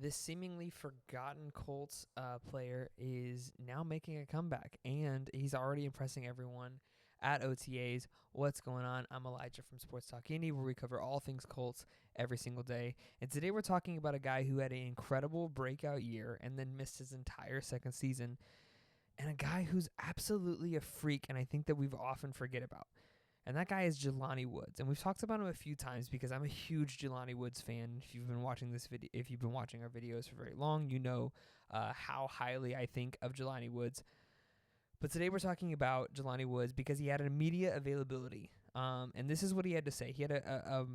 This seemingly forgotten Colts player is now making a comeback, and he's already impressing everyone at OTAs. What's going on? I'm Elijah from Sports Talk Indy, where we cover all things Colts every single day. And today we're talking about a guy who had an incredible breakout year and then missed his entire second season, and a guy who's absolutely a freak, and I think that we've often forget about. And that guy is Jelani Woods, and we've talked about him a few times because I'm a huge Jelani Woods fan. If you've been watching if you've been watching our videos for very long, you know how highly I think of Jelani Woods. But today we're talking about Jelani Woods because he had an immediate availability, and this is what he had to say. He had a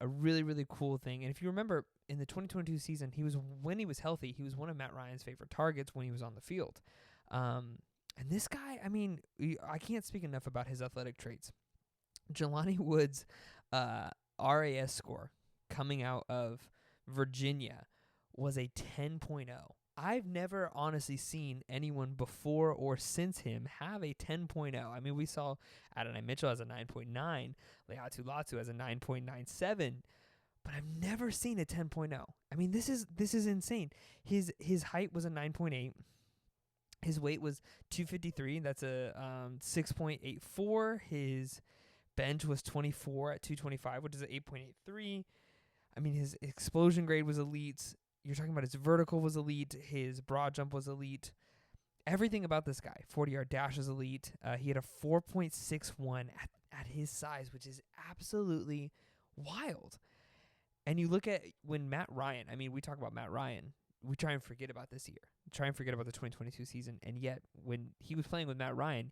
really, really cool thing. And if you remember, in the 2022 season, when he was healthy, he was one of Matt Ryan's favorite targets when he was on the field. And this guy, I mean, I can't speak enough about his athletic traits. Jelani Woods' RAS score coming out of Virginia was a 10.0. I've never honestly seen anyone before or since him have a 10.0. I mean, we saw Adonai Mitchell as a 9.9, Leatu Latu as a 9.97, but I've never seen a 10.0. I mean, this is insane. His height was a 9.8. His weight was 253. That's a 6.84. His bench was 24 at 225, which is an 8.83. I mean, his explosion grade was elite. You're talking about his vertical was elite. His broad jump was elite. Everything about this guy. 40-yard dash was elite. He had a 4.61 at his size, which is absolutely wild. And you look at when Matt Ryan, I mean, we talk about Matt Ryan. We try and forget about this year. Try and forget about the 2022 season. And yet, when he was playing with Matt Ryan,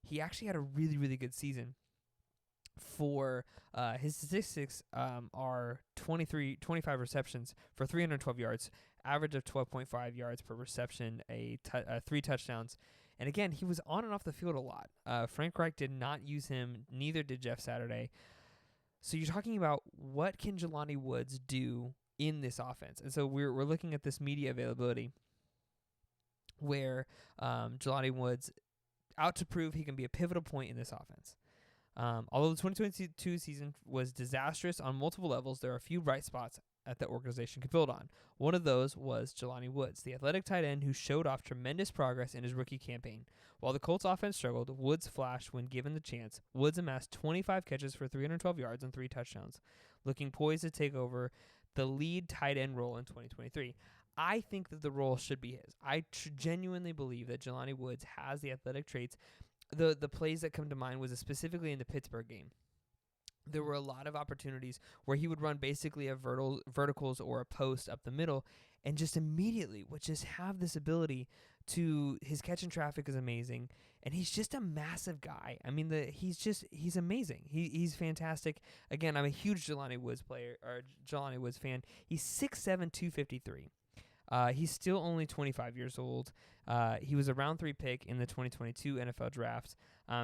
he actually had a really, really good season. For his statistics are 25 receptions for 312 yards, average of 12.5 yards per reception, 3 touchdowns. And again, he was on and off the field a lot. Frank Reich did not use him, neither did Jeff Saturday. So you're talking about what can Jelani Woods do in this offense? And so we're looking at this media availability where Jelani Woods out to prove he can be a pivotal point in this offense. Although the 2022 season was disastrous on multiple levels, there are a few bright spots that the organization could build on. One of those was Jelani Woods, the athletic tight end who showed off tremendous progress in his rookie campaign. While the Colts offense struggled, Woods flashed when given the chance. Woods amassed 25 catches for 312 yards and 3 touchdowns, looking poised to take over the lead tight end role in 2023. I think that the role should be his. I genuinely believe that Jelani Woods has the athletic traits. The plays that come to mind was specifically in the Pittsburgh game. There were a lot of opportunities where he would run basically a verticals or a post up the middle and just immediately would just have this ability to, his catch and traffic is amazing, and he's just a massive guy. I mean, he's amazing. He's fantastic. Again, I'm a huge Jelani Woods fan. He's 6'7", 253. He's still only 25 years old. He was a round 3 pick in the 2022 NFL draft.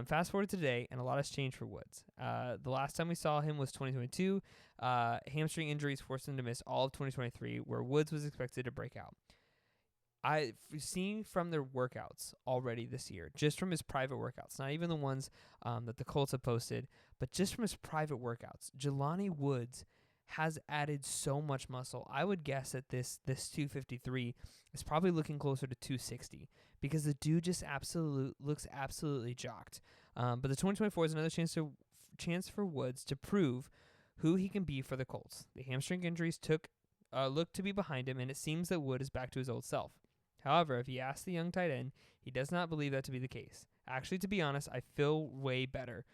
Fast forward to today, and a lot has changed for Woods. The last time we saw him was 2022. Hamstring injuries forced him to miss all of 2023, where Woods was expected to break out. I've seen from their workouts already this year, just from his private workouts, not even the ones that the Colts have posted, but just from his private workouts, Jelani Woods has added so much muscle. I would guess that this 253 is probably looking closer to 260 because the dude just looks absolutely jocked. But the 2024 is another chance for Woods to prove who he can be for the Colts. The hamstring injuries look to be behind him, and it seems that Wood is back to his old self. However, if you ask the young tight end, he does not believe that to be the case. Actually, to be honest, I feel way better,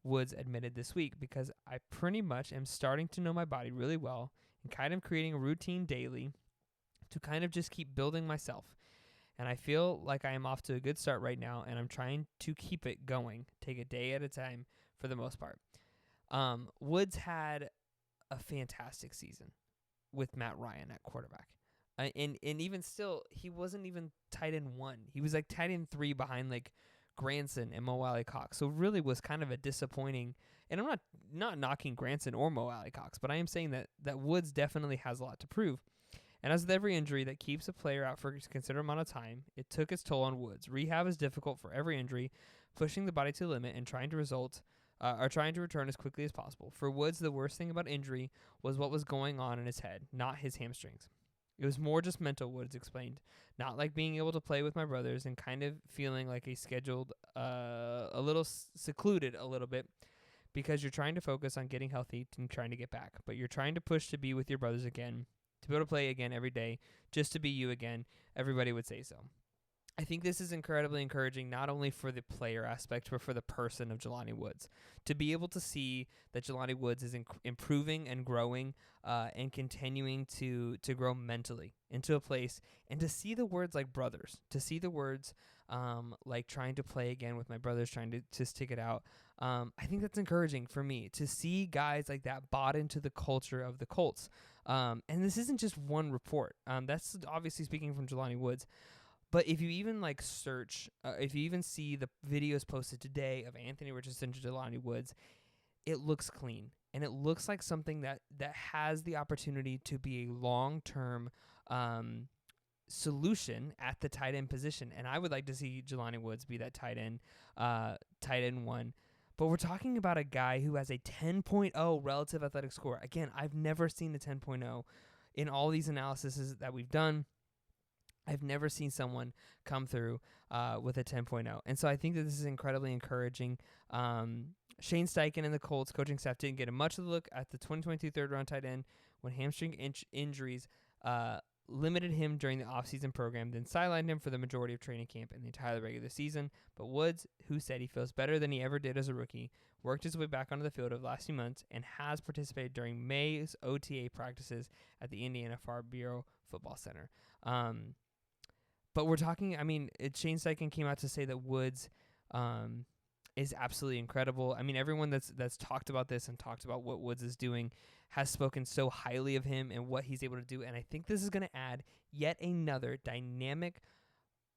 Woods admitted this week, because I pretty much am starting to know my body really well and kind of creating a routine daily to kind of just keep building myself. And I feel like I am off to a good start right now, and I'm trying to keep it going, take a day at a time for the most part. Woods had a fantastic season with Matt Ryan at quarterback. And even still, he wasn't even tight end 1. He was like tight end 3 behind like Granson and Mo Alley Cox. So really was kind of a disappointing, and I'm not knocking Granson or Mo Alley Cox, but I am saying that Woods definitely has a lot to prove. And as with every injury that keeps a player out for a considerable amount of time, it took its toll on Woods. Rehab is difficult for every injury, pushing the body to the limit and trying to return as quickly as possible. For Woods, the worst thing about injury was what was going on in his head, not his hamstrings. It was more just mental, Woods explained. Not like being able to play with my brothers and kind of feeling like a scheduled, a little secluded a little bit because you're trying to focus on getting healthy and trying to get back. But you're trying to push to be with your brothers again, to be able to play again every day, just to be you again. Everybody would say so. I think this is incredibly encouraging, not only for the player aspect, but for the person of Jelani Woods. To be able to see that Jelani Woods is improving and growing and continuing to grow mentally into a place, and to see the words like brothers, to see the words like trying to play again with my brothers, trying to stick it out. I think that's encouraging for me to see guys like that bought into the culture of the Colts. And this isn't just one report. That's obviously speaking from Jelani Woods. But if you even like search, if you even see the videos posted today of Anthony Richardson to Jelani Woods, it looks clean. And it looks like something that has the opportunity to be a long-term solution at the tight end position. And I would like to see Jelani Woods be that tight end one. But we're talking about a guy who has a 10.0 relative athletic score. Again, I've never seen a 10.0 in all these analyses that we've done. I've never seen someone come through with a 10.0. And so I think that this is incredibly encouraging. Shane Steichen and the Colts coaching staff didn't get much of a look at the 2022 third-round tight end when hamstring injuries limited him during the offseason program, then sidelined him for the majority of training camp and the entire regular season. But Woods, who said he feels better than he ever did as a rookie, worked his way back onto the field over the last few months and has participated during May's OTA practices at the Indiana Farm Bureau Football Center. But we're talking, Shane Steichen came out to say that Woods is absolutely incredible. I mean, everyone that's talked about this and talked about what Woods is doing has spoken so highly of him and what he's able to do. And I think this is going to add yet another dynamic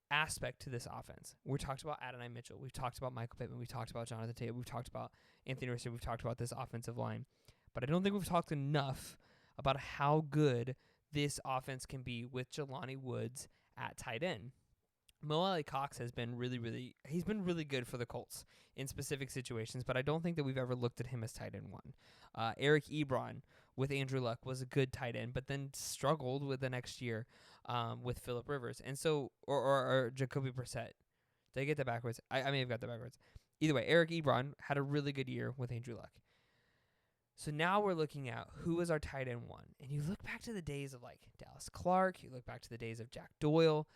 aspect to this offense. We talked about Adonai Mitchell. We've talked about Michael Pittman. We've talked about Jonathan Taylor. We've talked about Anthony Richardson. We've talked about this offensive line. But I don't think we've talked enough about how good this offense can be with Jelani Woods at tight end. Mo Alley-Cox has been he's been really good for the Colts in specific situations, but I don't think that we've ever looked at him as tight end one. Eric Ebron with Andrew Luck was a good tight end, but then struggled with the next year with Phillip Rivers. And so, or Jacoby Brissett. Did I get that backwards? I may have got that backwards. Either way, Eric Ebron had a really good year with Andrew Luck. So now we're looking at who is our tight end one. And you look back to the days of like Dallas Clark, you look back to the days of Jack Doyle,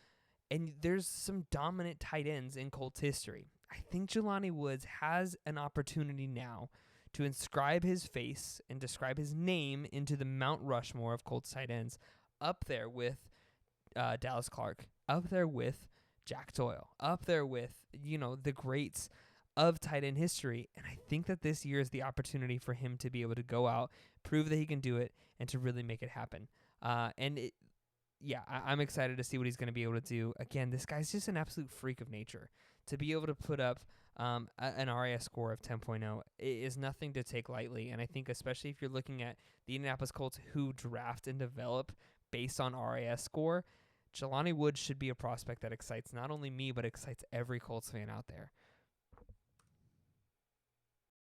and there's some dominant tight ends in Colts history. I think Jelani Woods has an opportunity now to inscribe his face and describe his name into the Mount Rushmore of Colts tight ends, up there with Dallas Clark, up there with Jack Doyle, up there with, the greats of tight end history. And I think that this year is the opportunity for him to be able to go out, prove that he can do it, and to really make it happen. I'm excited to see what he's going to be able to do. Again, this guy's just an absolute freak of nature. To be able to put up an RAS score of 10.0 is nothing to take lightly. And I think especially if you're looking at the Indianapolis Colts who draft and develop based on RAS score, Jelani Woods should be a prospect that excites not only me, but excites every Colts fan out there.